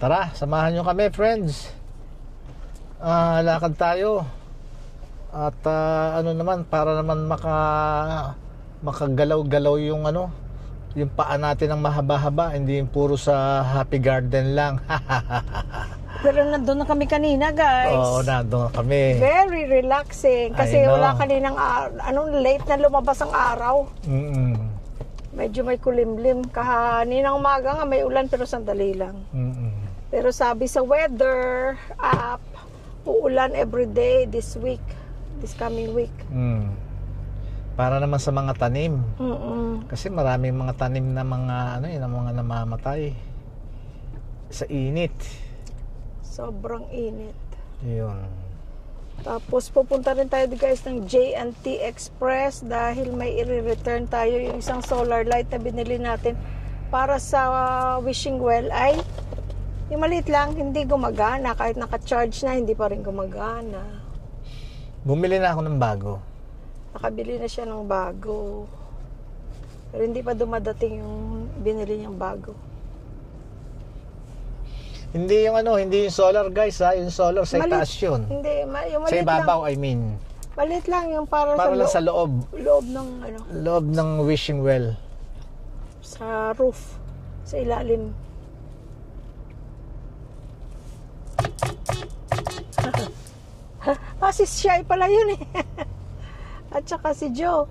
Tara, samahan nyo kami, friends. Lakad tayo. At ano naman, para naman makagalaw-galaw yung yung paa natin ng mahaba-haba, hindi yung puro sa Happy Garden lang. Pero nandun na kami kanina, guys. Oo, nandun na kami. Very relaxing. Kasi wala kaninang late na lumabas ang araw. Medyo may kulimlim. Kaninang umaga nga may ulan pero sandali lang. Pero sabi sa weather app, uulan everyday this week. This coming week. Para naman sa mga tanim. Kasi maraming mga tanim na mga mga namamatay sa init. Sobrang init. Yun. Tapos pupunta rin tayo guys ng J&T Express dahil may i-return tayo yung isang solar light na binili natin para sa wishing well ay yung maliit lang, hindi gumagana. Kahit naka-charge na, hindi pa rin gumagana. Bumili na ako ng bago. Nakabili na siya ng bago. Pero hindi pa dumadating yung binili niyang bago. Hindi yung hindi yung solar guys ha, yung solar sa itaas yun. Hindi, yung sa maliit ibabaw lang. I mean. Maliit lang yung para lang sa loob. Loob ng Loob ng wishing well. Sa roof, sa ilalim. Si Shai pala yun eh. At saka si Joe.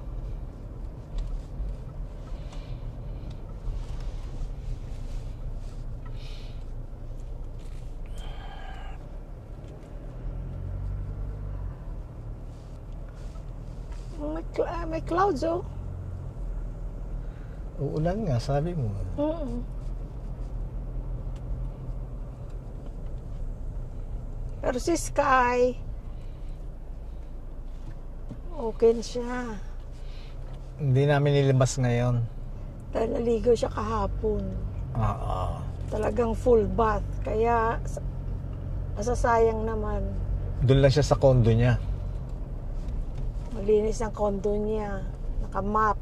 May clouds oh. Uulan nga, sabi mo. Pero si Sky, okay na siya. Hindi namin nilabas ngayon. Dahil naligo siya kahapon. Talagang full bath. Kaya masasayang naman. Doon lang siya sa condo niya. Malinis ang condo niya. Naka-map.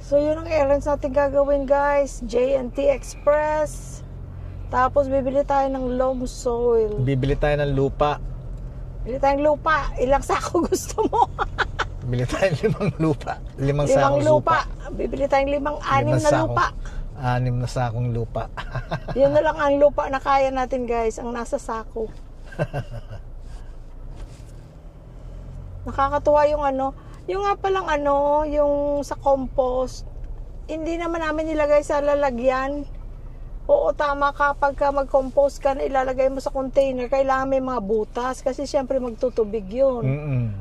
So yun ang errands natin gagawin guys. J&T Express. Tapos bibili tayo ng loam soil. Bibili tayo ng lupa. Bibili tayong lupa. Ilang sako gusto mo? Bibili tayo 5 lupa. 5 sakong lupa. Bibili tayong 6 na lupa. 6 na sakong lupa. Yun na lang ang lupa na kaya natin guys, ang nasa sako. Nakakatuwa yung yung nga palang yung sa compost, hindi naman namin nilagay sa lalagyan. Oo, tama ka, pagka mag-compost ka na ilalagay mo sa container, kailangan may mga butas kasi syempre magtutubig yun.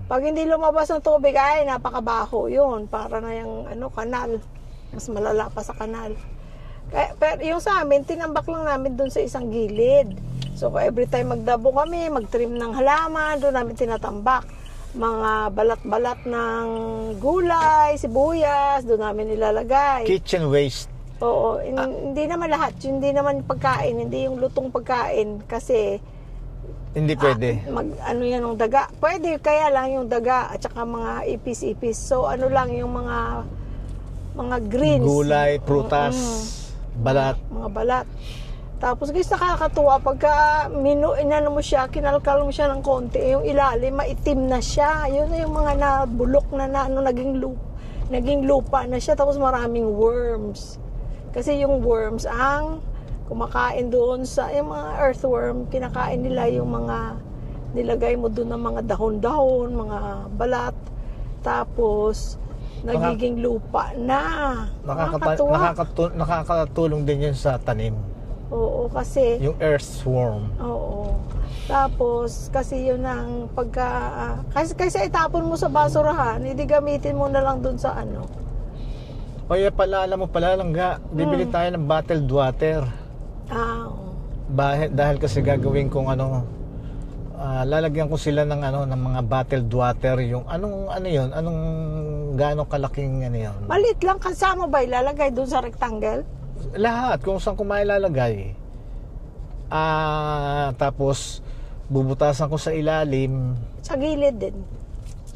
Pag hindi lumabas ng tubig, ay napakabaho yun. Para na yung kanal. Mas malala pa sa kanal. Pero yung sa amin, tinambak lang namin dun sa isang gilid. So every time magdabo kami, magtrim ng halaman, doon namin tinatambak. Mga balat-balat ng gulay, sibuyas, doon namin nilalagay. Kitchen waste. Oo, hindi naman lahat, hindi naman pagkain, hindi yung lutong pagkain kasi hindi pwede. Yan yung daga. Pwede, kaya lang yung daga at saka mga ipis-ipis. So lang yung mga greens. Gulay, prutas, balat. Mga balat. Tapos guys, nakakatuwa pagka inano mo siya, kinalkal mo siya ng konti, yung ilalim maitim na siya. Yun na yung mga nabulok na naging lupa na siya, tapos maraming worms. Kasi yung worms ang kumakain doon sa yung mga earthworm, kinakain nila yung mga nilagay mo doon ng mga dahon-dahon, mga balat. Tapos nagiging lupa na. Nakakatulong din yun sa tanim. Oo, kasi yung earthworm. Oo. Tapos kasi yun ang kasi itapon mo sa basurahan, hindi gamitin mo na lang dun sa Kaya pala, alam mo pala lang bibili tayo ng bottled water. Dahil kasi gagawin kong lalagyan ko sila ng ng mga bottled water, yung anong gaano kalaking yun. Maliit lang, kasama ba ilalagay doon sa rectangle? Lahat, kung saan ko mailalagay. Tapos bubutasan ko sa ilalim. Sa gilid din.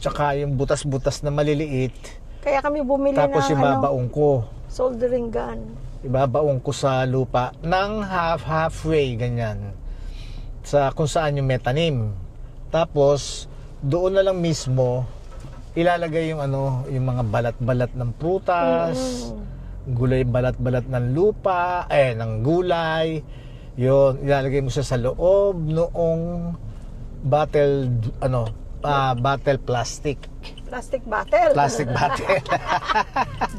Tsaka yung butas-butas na maliliit. Kaya kami bumili tapos ibabaong ko. Soldering gun. Ibabaong ko sa lupa ng halfway ganyan sa kung saan yung may tanim. Tapos doon na lang mismo ilalagay yung yung mga balat-balat ng prutas, gulay, balat-balat ng lupa, ng gulay. Yun, ilalagay mo siya sa loob noong bottle bottle plastic. Plastic bottle. Plastic bottle.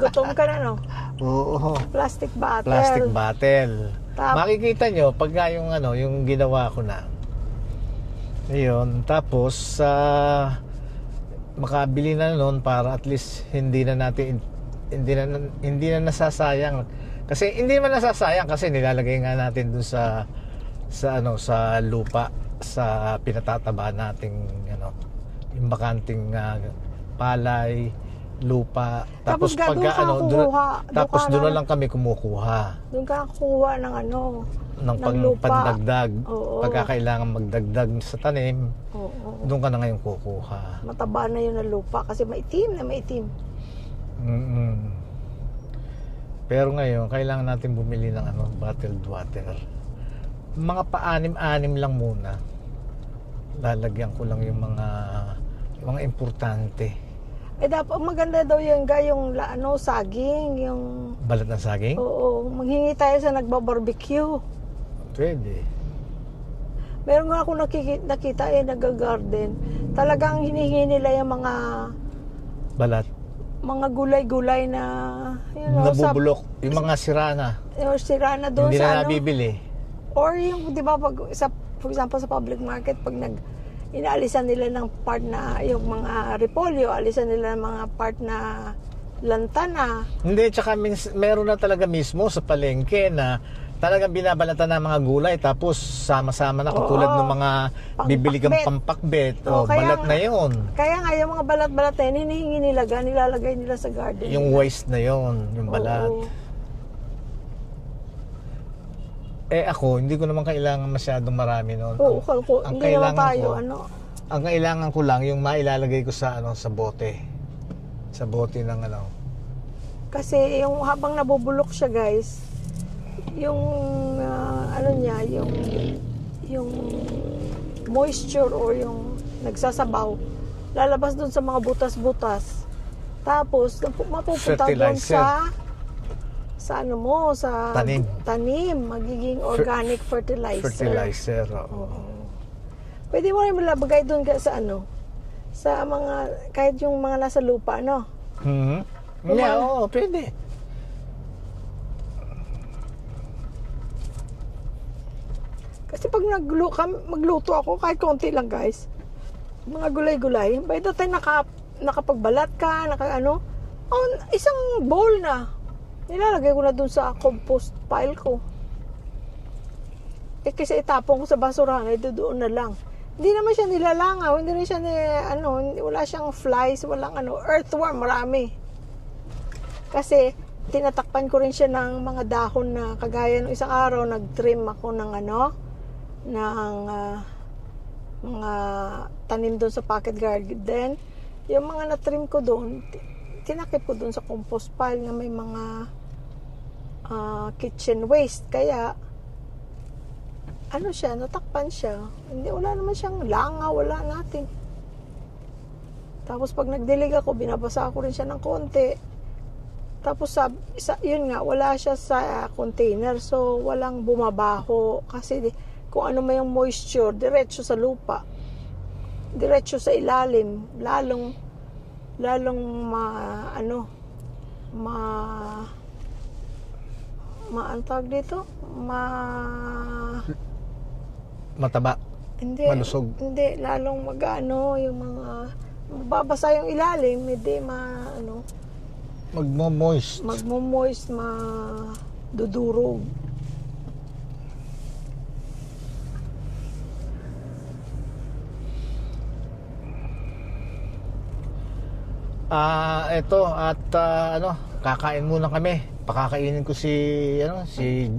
Gutom ka na, no? Oo. Plastic bottle. Plastic bottle. Makikita nyo pag yung yung ginawa ko na. Ayun, tapos makabili na noon para at least hindi na nasasayang. Kasi hindi naman nasasayang kasi nilalagay nga natin dun sa lupa, sa pinatataba nating yung bakanting palay, lupa. Tapos pag doon na lang kami kumukuha. Doon ka kukuha ng ng lupa. Pandagdag. Oo. Pagka kailangan magdagdag sa tanim, Oo. doon ka na ngayon kukuha. Mataba na yun na lupa kasi maitim na maitim. Pero ngayon, kailangan natin bumili ng bottled water. Mga pa-anim-anim lang muna. Lalagyan ko lang yung mga importante. Dapat maganda daw yung saging, yung balat ng saging? Oo, maghingi tayo sa nagbabarbecue. Pwede. Meron nga ako nakita nag-garden. Talagang hinihingi nila yung mga balat. Mga gulay-gulay na nabubulok, yung mga sirana. Yung sirana doon hindi sa na nabibili. Or yung, di ba, for example, sa public market, pag inaalisan nila ng part na yung mga repolyo, alisan nila ng mga part na lantana. Hindi, tsaka meron na talaga mismo sa palengke na talagang binabalatan ng mga gulay tapos sama-sama na katulad ng mga bibili kang pampakbet. Balat na yon. Kaya nga yung mga balat-balat na yun, hinihingi nila, nilalagay nila sa garden. Yung waste na yon, yung balat. Ako, hindi ko naman kailangan masyadong marami noon. Ang kailangan ko, ang kailangan ko lang yung mailalagay ko sa sa bote. Sa bote ng Kasi yung habang nabubulok siya, guys, yung yung moisture or yung nagsasabaw lalabas doon sa mga butas-butas. Tapos mapupunta doon sa tanim, magiging organic fertilizer. Pwede mo rin malabagay doon sa sa mga, kahit yung mga nasa lupa, pwede. Kasi pag magluto ako, kahit konti lang, guys, mga gulay-gulay, by the time nakapagbalat ka, isang bowl na, nilalagay ko na dun sa compost pile ko. Kasi itapon ko sa basurahan, doon na lang. Hindi naman siya nilalangaw, hindi rin siya wala siyang flies, walang earthworm, marami. Kasi tinatakpan ko rin siya ng mga dahon na kagaya ng isang araw, nag-trim ako ng mga tanim doon sa pocket garden. Yung mga na-trim ko doon, tinakip ko doon sa compost pile na may mga kitchen waste. Kaya natakpan siya. Wala naman siyang langaw, wala natin. Tapos pag nagdilig ako, binabasa ko rin siya ng konti. Tapos yun nga, wala siya sa container, so walang bumabaho. Kasi kung ano may yung moisture, diretso sa lupa, diretso sa ilalim, lalong antag dito, mataba. Hindi, malusog. Hindi, lalong yung mga mababasa yung ilalim, hindi magmo-moist, dudurog. Eto at kakain muna kami. Pakakainin ko si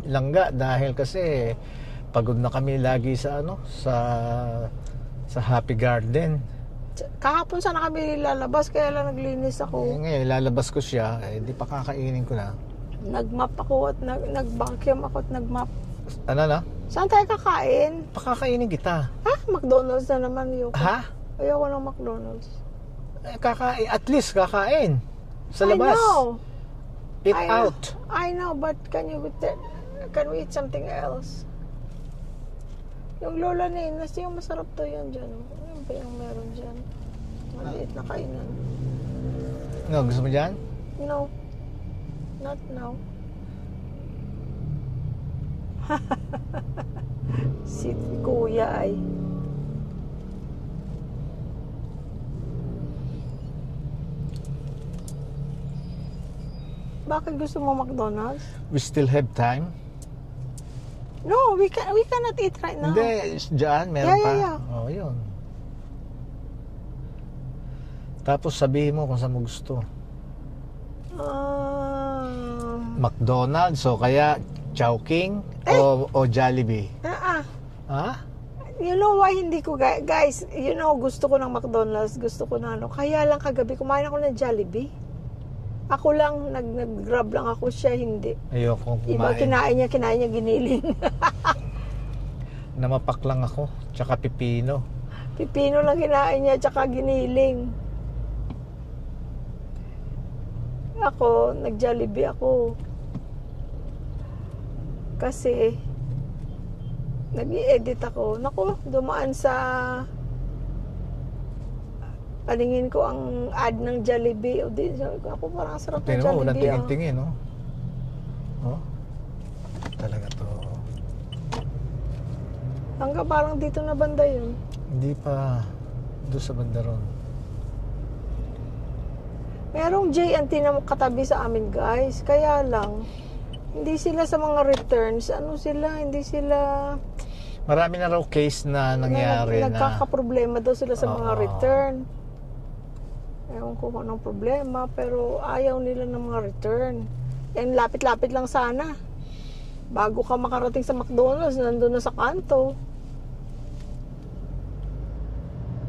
Langga dahil kasi pagod na kami lagi sa Happy Garden. Kahapon sana kami lalabas, kaya lang naglinis ako. Ngayon lalabas ko siya, di pakakainin ko na. Nag-map ako at nag-vacuum ako at nag-map. Ano na? Saan tayo kakain? Pakakainin kita. Ha? McDonald's na naman yun. Ha? Ayoko ng McDonald's. Kakain. At least kakain. Sa labas. I know. Eat out. I know, but can we eat something else? Yung Lola Nenas, yung masarap to yan dyan. Ano ba yung meron dyan? Maliit na kainan. No, gusto mo dyan? No. Not now. Si Kuya ay. Bakit gusto mo McDonald's? We still have time? No, we cannot eat right now. Hindi, dyan, meron pa. Yeah. Oh, yun. Tapos sabihin mo kung saan mo gusto. McDonald's o kaya Chowking o Jollibee. Ha? You know why hindi ko, guys, you know, gusto ko ng McDonald's, gusto ko na ano. Kaya lang kagabi, kumain ako ng Jollibee. Ako lang, nag-grab lang ako, siya hindi. Ayoko kumain. Iba, kinain niya giniling. Namapak lang ako, tsaka pipino. Pipino lang kinain niya, tsaka giniling. Ako, nag-Jollibee ako. Kasi, nag-i-edit ako. Naku, dumaan sa paningin ko ang ad ng Jollibee. O di, ako parang sarap ng Tingnan mo, Jollibee. walang tingin-tingin, no? Oh? Talaga to. Hanggang parang dito na banda yun. Hindi pa. Doon sa banda ron. Merong J&T na katabi sa amin, guys. Kaya lang, hindi sila sa mga returns. Ano sila? Hindi sila... Marami na raw case na nangyari na... Nagkakaproblema daw sila sa mga return. Ewan ko kung anong problema, pero ayaw nila ng mga return. Yan, lapit-lapit lang sana. Bago ka makarating sa McDonald's, nandun na sa kanto.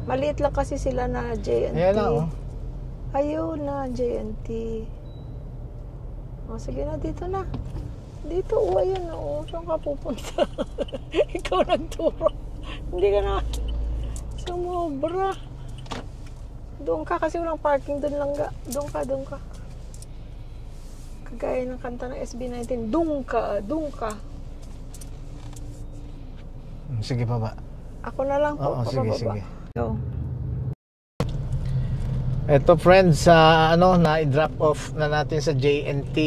Maliit lang kasi sila na J&T. Ayan na, oh. Ayun na, J&T. O, sige na, dito na. Dito, ayun na, saan ka pupunta? Ikaw nagturo. Hindi ka na sumobra. Doon ka kasi walang parking, doon lang ga. Doon ka. Kagaya ng kanta ng SB19, doon ka. Sige pa ba? Ako na lang po. Oo, sige. Go. Eto friends, na-drop off na natin sa J&T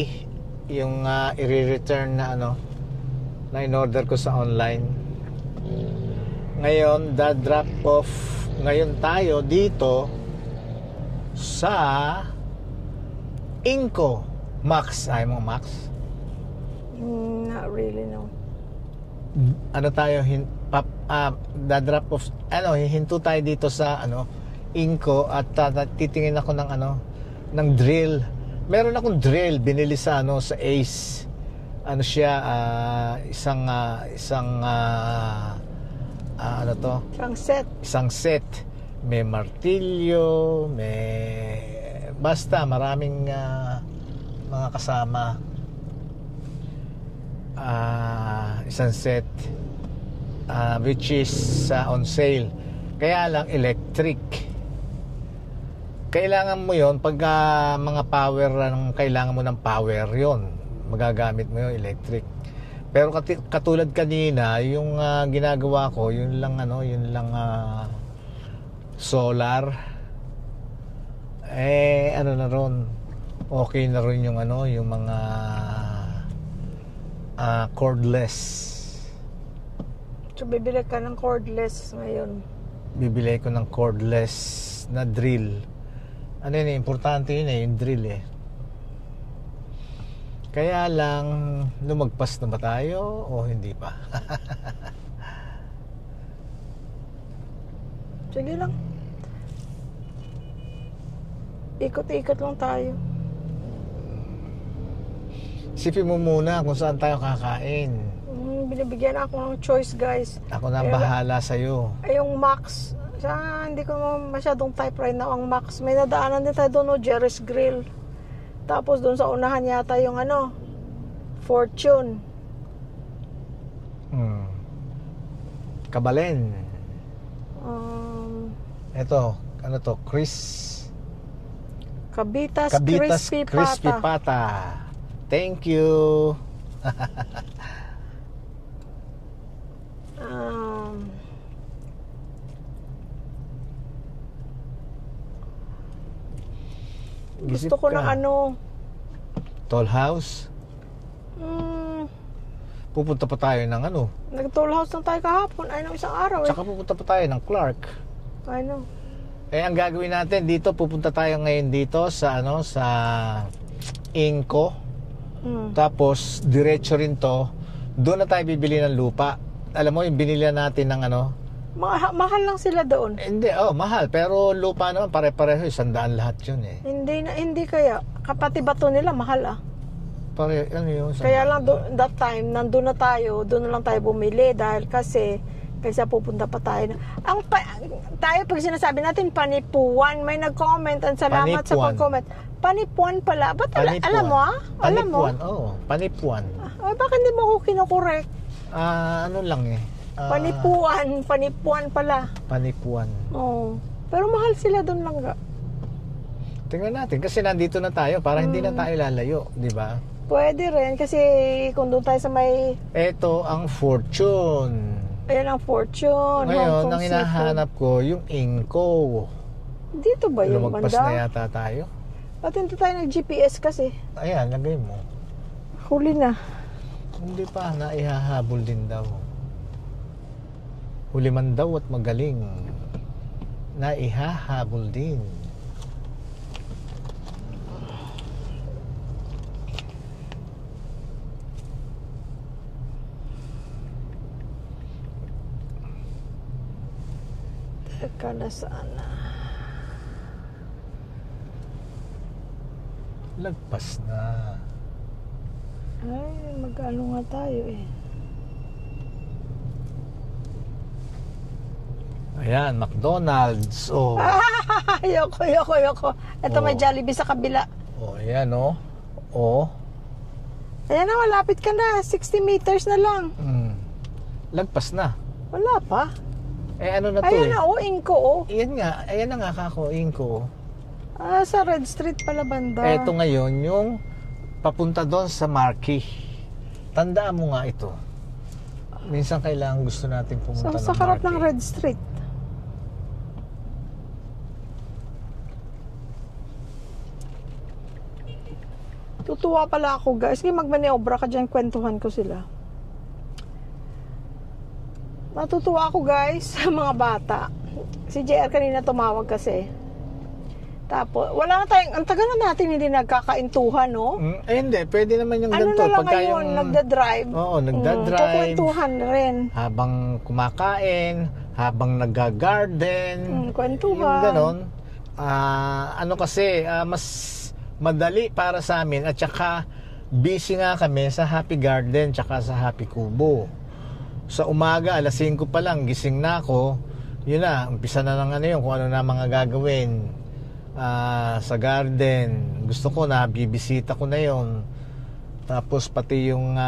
yung i-return na na in-order ko sa online. Ngayon, da-drop off ngayon tayo dito sa Inco Max. Ayaw mo Max? Not really, no. Tayo da-drop off, hinto tayo dito sa Inco at titingin ako ng drill. Meron akong drill binili sa sa Ace. Isang Isang set. May martilyo, basta maraming mga kasama. Isang set which is on sale. Kaya lang electric. Kailangan mo yon pag mga power kailangan mo ng power yon, magagamit mo yung electric. Pero katulad kanina yung ginagawa ko yun lang solar, na ron, okay na ron yung yung mga cordless. So bibili ka ng cordless ngayon? Bibili ko ng cordless na drill. Importante yun yung drill Kaya lang, lumagpas na ba tayo o hindi pa? Sige lang. Ikot-ikot lang tayo. Isipin mo muna kung saan tayo kakain. Binibigyan ako ng choice, guys. Ako na bahala sa'yo. Yung Max, hindi ko masyadong type right now ang Max. May nadaanan din tayo doon, Jerry's Grill. Tapos doon sa unahan yata yung Fortune. Kabalen. Um, Ito, ano to? Kabitas, Kabitas Crispy Pata. Pata. Thank you. Gusto ko ng Toll House. Pupunta pa tayo ng Nag-toll house lang tayo kahapon. Ay, nung isang araw Tsaka pupunta pa tayo ng Clark. Ano? Ang gagawin natin dito, pupunta tayo ngayon dito sa sa Inco. Tapos diretso rin to, doon na tayo bibili ng lupa. Alam mo, yung binili natin ng Mahal lang sila doon. Hindi, mahal. Pero lupa naman, pare-pareho. 100 lahat yun eh. Hindi kaya. Kapati bato nila, mahal Ano yun? Kaya lang, that time, nandun na tayo. Doon na lang tayo bumili. Dahil kaysa pupunta pa tayo. Tayo, pag sinasabi natin, Panipuan, may nag-comment. Ang salamat sa pag-comment. Panipuan pala. Ba't alam mo Alam mo? Panipuan, Panipuan. Ay, bakit hindi mo ako kinokorek? Ano lang eh. Panipuan pala. Panipuan. Oo. Pero mahal sila doon lang ga. Tingnan natin kasi nandito na tayo para hindi na tayo lalayo, di ba? Pwede rin kasi kung doon tayo sa may... Ito ang Fortune. Ayan ang Fortune. Ngayon, ang hinahanap ko yung Inco. Dito ba yung Lumagpas banda? na yata tayo. At hindi tayo nag-GPS kasi. Ayan, lagay mo. Huli na. Hindi pa, naihahabol din daw. Huli man daw at magaling. Naihahabol din. Teka na sana. Lagpas na. Ay, mag-ano nga tayo eh. Ayan, McDonald's. Oh. Ayoko. Ito may Jollibee sa kabila. Ayan Ayan na, malapit ka na. 60 meters na lang. Lagpas na. Wala pa. Ano na to Ayan na, Inco Ayan na nga kako, Inco. Sa Red Street pala banda. Ito ngayon yung papunta doon sa Marquee. Tandaan mo nga ito. Minsan kailangan gusto natin pumunta ng sa harap Marquee. ng Red Street. Tutuwa pala ako guys. Sige, magmaniobra ka dyan, kwentuhan ko sila. Matutuwa ako guys sa mga bata. Si JR kanina tumawag kasi. Tapos, wala na tayong, ang tagal na natin hindi nagkakaintuhan, no? Hindi, pwede naman yung ganito. Ano na lang ngayon, nagda-drive. Oo, nagda-drive. Kukwentuhan rin. Habang kumakain, habang nag-garden. Kwentuhan. Yung ganon. Mas madali para sa amin at saka busy nga kami sa Happy Garden tsaka sa Happy Kubo. Sa umaga, 5:00 pa lang, gising na ako. Yun na, umpisa na ng yun, kung ano na mga gagawin. Sa garden, gusto ko na, bibisita ko na yun. Tapos pati yung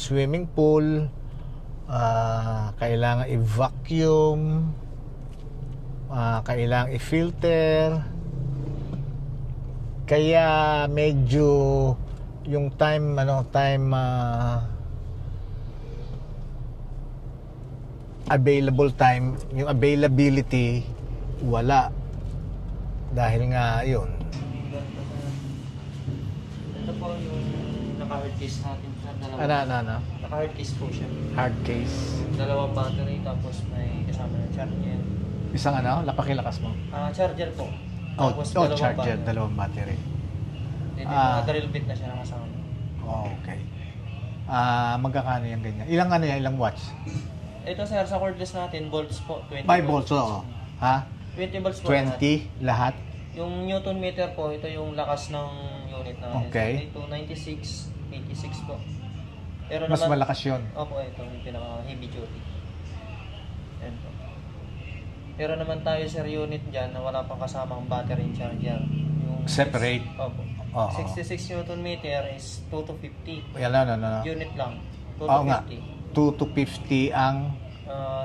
swimming pool, kailangan i-vacuum, kailangan i-filter. Kaya medyo yung yung availability wala dahil nga yun. Ito po yung naka-hard case natin sa dalawa. Ano? Naka-hard case po siya. Hard case. Dalawang battery tapos may kasama ng charger. Isang lapakilakas mo. Charger po. Tapos Charger, dalawang battery. Then mga drill bit na siya nakasama. Okay. Magkakano yung ganyan? Ilang watts? Ito sir, sa cordless natin, volts po. 20 5 volts, ha? 20 volts po. 20 lahat? Yung Newton meter po, ito yung lakas ng unit natin. Okay. Ito 96, 86 po. Pero Mas malakas yun. Opo, ito yung pinaka heavy duty. Yan po. Pero naman tayo sir unit dyan na wala pang kasamang battery and charger. Yung Separate? Opo. Oo. 66 Newton meter is 2 to 50. Yan na. Unit lang. 2 to Oo nga. 50. 2 to 50 ang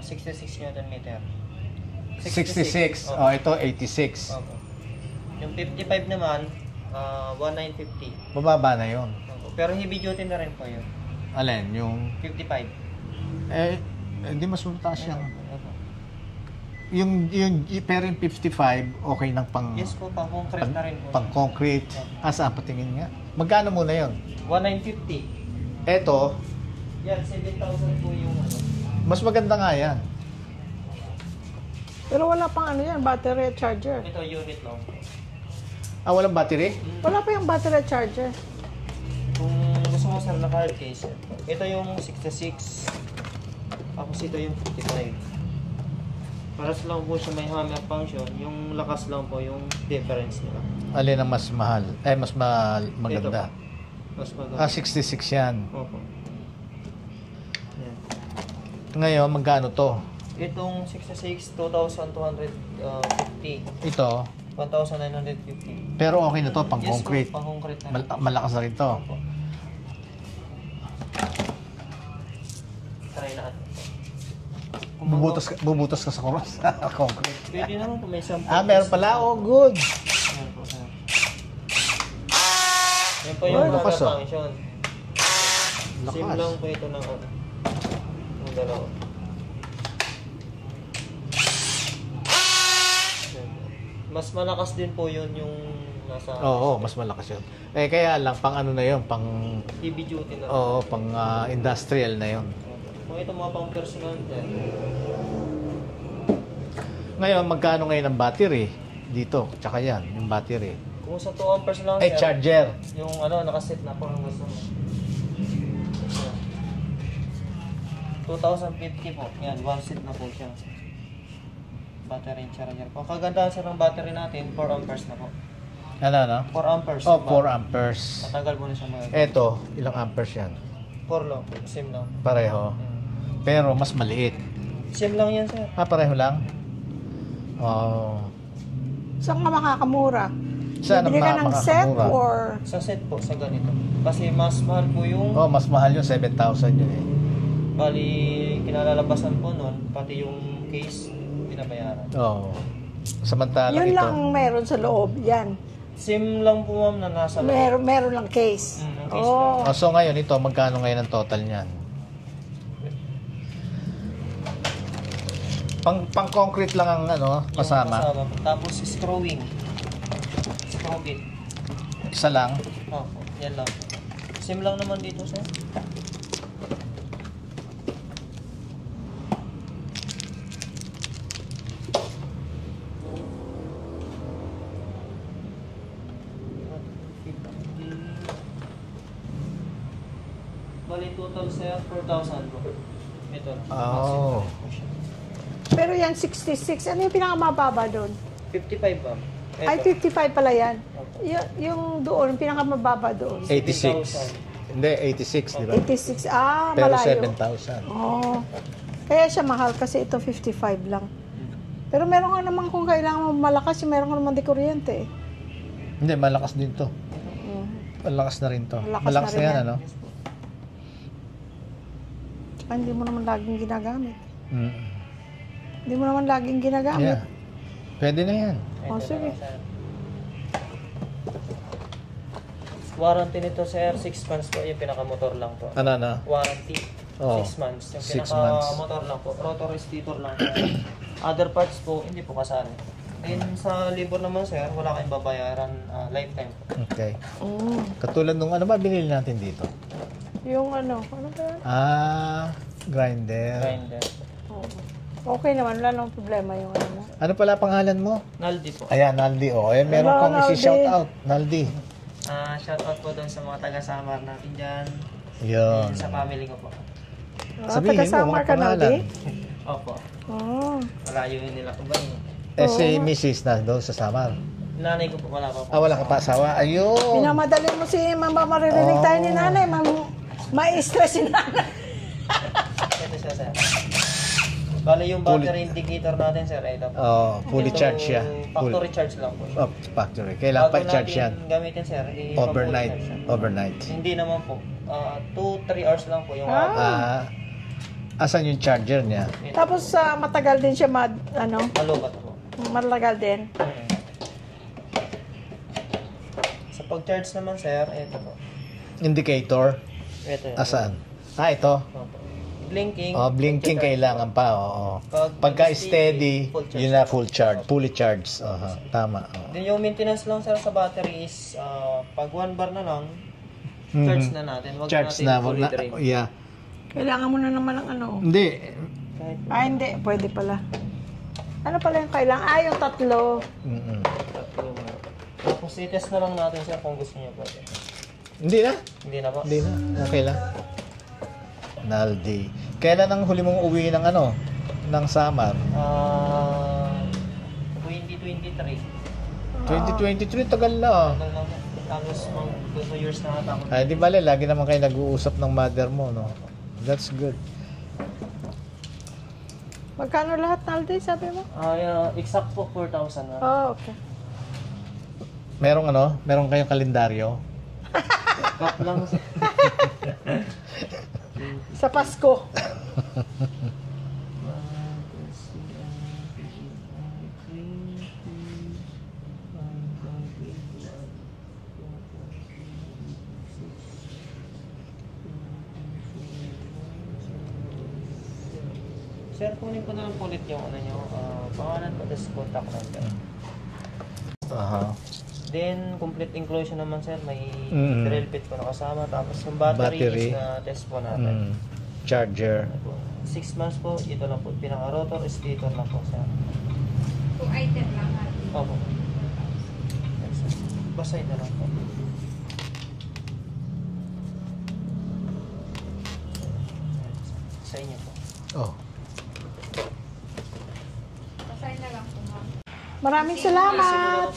66 Newton meter. 66. Opo. Ito 86. Opo. Yung 55 naman, 1950. Bababa na yun. Opo. Pero heavy duty na rin po yun. Alin? Yung... 55. Hindi mas mataas yan. Opo. Pero yung 55, okay nang pang... Yes po, pang concrete na rin po. Pang concrete. Saan? Patingin nga. Magkano muna yun? 1950. Eto, Yan, 7,000 po yung ano. mas maganda nga yan. Pero wala pang ano yan, battery charger. Ito, unit lang. Walang battery? Wala pa yung battery charger. Kung gusto mo sir na hard case, ito yung 66. Tapos ito yung 55. Paras lang po siya may hammer function. Yung lakas lang po yung difference nila. Alin ang mas mahal? Mas maganda. Mas maganda. 66 yan. Opo. Yan. Ngayon, magkano to? Itong 66, 2,250. Ito, 1,950. pero okay na to, pang Yes concrete. po, pang concrete na. Malakas na rin to. Opo. Try natin. Bubutas ka sa cross. Concrete. Pwede naman kung may sample. Meron pala. Good. Yan po, sir. Yan po yung lakas, hammer function. Lakas. Same lang po ito ng yung dalawa. Mas malakas din po yun yung nasa... Oo, mas malakas yun. Kaya lang, pang ano na yun, pang... heavy duty na. Oo, pang industrial na yun. Kung ito mga pang personal din. Ngayon, magkano ngayon ang battery? Dito, tsaka yan, yung battery. Kung sa 2 amperes lang, sir, Charger. yung nakaset na po ang gusto mo. 2,050 po. Yan, 1 set na po siya. Battery and charger. Kung kagandahan sa ng battery natin, 4 amperes na po. Ano? 4 amperes. 4 amperes. Matagal mo na siya mga... Eto, ilang amperes yan? 4 lang. Same lang. Pareho. Pero mas maliit. Same lang yan, sir. Pareho lang? Oo. Saan ka makakamura? Saan Bibili ka ng set makakamura? or... Sa set po, sa ganito. Kasi mas mahal po yung... Mas mahal yun, 7,000 yun eh. Bali, kinalalabasan po nun, pati yung case, binabayaran. Oo. Samantala Yun ito. lang meron sa loob, yan. Same lang po ma'am na nasa loob. Meron lang case. Case Oh. So ngayon ito, magkano ngayon ang total niyan? Pang concrete lang ang kasama. Kasama. Tapos screwing. Screw bit. Isa lang. Opo, yan lang. Same lang naman dito, sir. Bali total sir, 4,000 po. Ito. Oh. Pero yan, 66. Ano yung pinakamababa doon? 55 ma'am. Ito. Ay, 55 pala yan. Opo. Yung doon, pinaka-mababa doon. 86. Hindi, 86, di ba? 86. Pero Malayo. 7,000. Oh. Kaya siya mahal kasi ito 55 lang. Pero meron nga naman kung kailangan mo malakas, meron ka naman di kuryente eh. Hindi, malakas din to. Malakas na rin to. Malakas na yan, ano? Tsaka hindi mo naman laging ginagamit. Mm. Hindi mo naman laging ginagamit. Yeah. Pwede na yan. Oh, Ito sige. na, sir. Warranty nito sir, 6 months po yung pinaka-motor lang po. Ano? Warranty, Oh, 6 months. Yung 6 months. pinaka-motor lang po. Rotor stator lang po. Other parts po, hindi po kasali. Then sa libor naman sir, wala kayong babayaran lifetime po. Okay. Katulad nung ano ba binili natin dito? Yung ano ba? Grinder. Grinder. Oh. Okay naman, wala nang problema yung ano mo. Ano pala pangalan mo? Naldi po. Ayan, Naldi. Meron Hello, kang Naldi. isi-shout out. Naldi. Shout out po doon sa mga taga-Samar natin dyan. Yun. Sa family ko po. Sabihin mo, taga-Samar mga ka, Naldi? pangalan. Opo. Oh. Malayo yun nila ko ba eh. Si Mrs. na doon sa Samar. Nanay ko po wala pa po. Wala ka pa asawa? Ayun. Minamadali mo si Mama, maririnig tayo ni nanay. Ma-stress si nanay. Ito siya sir. Bale yung battery indicator natin sir, ito po. Fully Ito, charge siya. Factory charge lang po siya. Factory. Kailangan pa charge yan. Bago natin gamitin sir, Overnight. i-fully charge siya. Overnight. Hindi naman po. 2-3 hours lang po yung Asan yung charger niya? Tapos matagal din siya Malubat po. matagal din. Sa pag-charge naman sir, ito po. Indicator? Ito yun. Asaan? Ito. Opo. Blinking. Blinking pag-charge kailangan po. pa. Pagka steady, full charge. yun na full charge. Fully charged. Tama. Then yung maintenance lang sir sa battery is pag 1 bar na lang, charge na natin. Wag Charge natin na. fully drain. Yeah. Kailangan mo na naman ng Hindi. Kahit hindi. Pwede pala. Ano pala yung kailangan? Yung 3. tatlo na. Tapos i-test na lang natin sir kung gusto niyo pwede. Hindi na. Hindi na po. Hindi na. Okay lang. Naldi. Kailan ang huli mong uwi ng ng Samar? 2023. 2023, tagal na. Tagal lang po. Halos mga 2 years na ata ako. Ay, di bale, lagi naman kayo nag-uusap ng mother mo, no? That's good. Magkano lahat, Naldi, sabi mo? Exact po 4,000 na. Okay. Merong kayong kalendaryo? Cut lang sir. Sa Pasko. Sir, kunin ko na lang ulit yung pangalan ko, tapos contact number. Then, complete inclusion naman sir, may drill bit ko na kasama, tapos yung battery is na test po natin. Charger. 6 months po, ito lang po, pinaka-rotor, stator lang po sir. 2 item lang natin. Opo. Yes, sir. Basta ito lang po. Sa inyo po. Pasay na lang po, ma'am. Maraming salamat.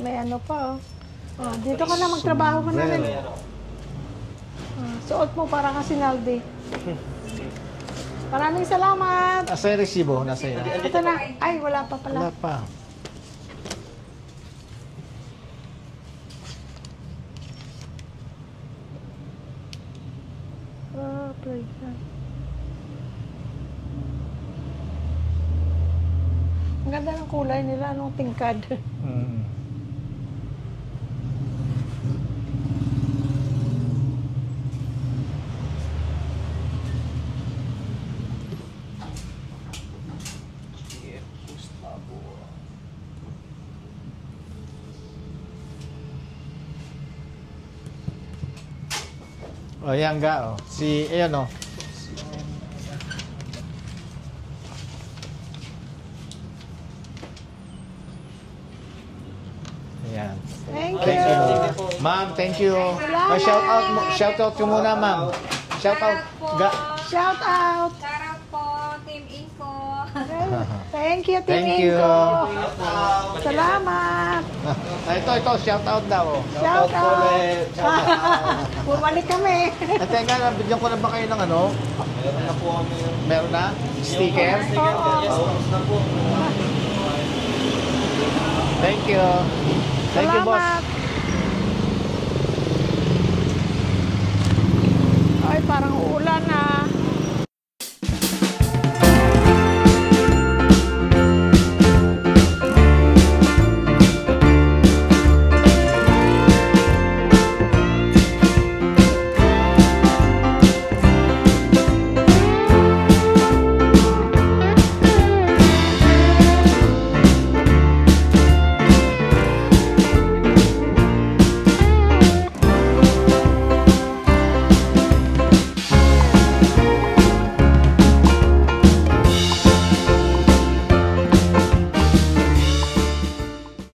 May ano pa, dito ka na, magtrabaho ka na rin. Suot mo para kasi Naldi. Maraming salamat. Nasa yung resibo? Nasa yun? Ito na. Ay, wala pa pala. Wala pa. Play na. Ang ganda ng kulay nila, anong tingkad. Yan ga, ayan Ayan. Thank Thank you. you. Ma'am, thank you. Shout out ko muna, ma'am. Shout out. Shout out. Shout out po, Team Info. Thank you, Team Thank you. Inco. Salamat. Ito, shout out daw. Shout out. Bumalik kami. Teka, nabigyan ko na ba kayo ng Meron na po kami yung Meron na? Sticker? Oo. Yes, na po. Thank you. Thank you, boss. Salamat. Ay, parang uulan na.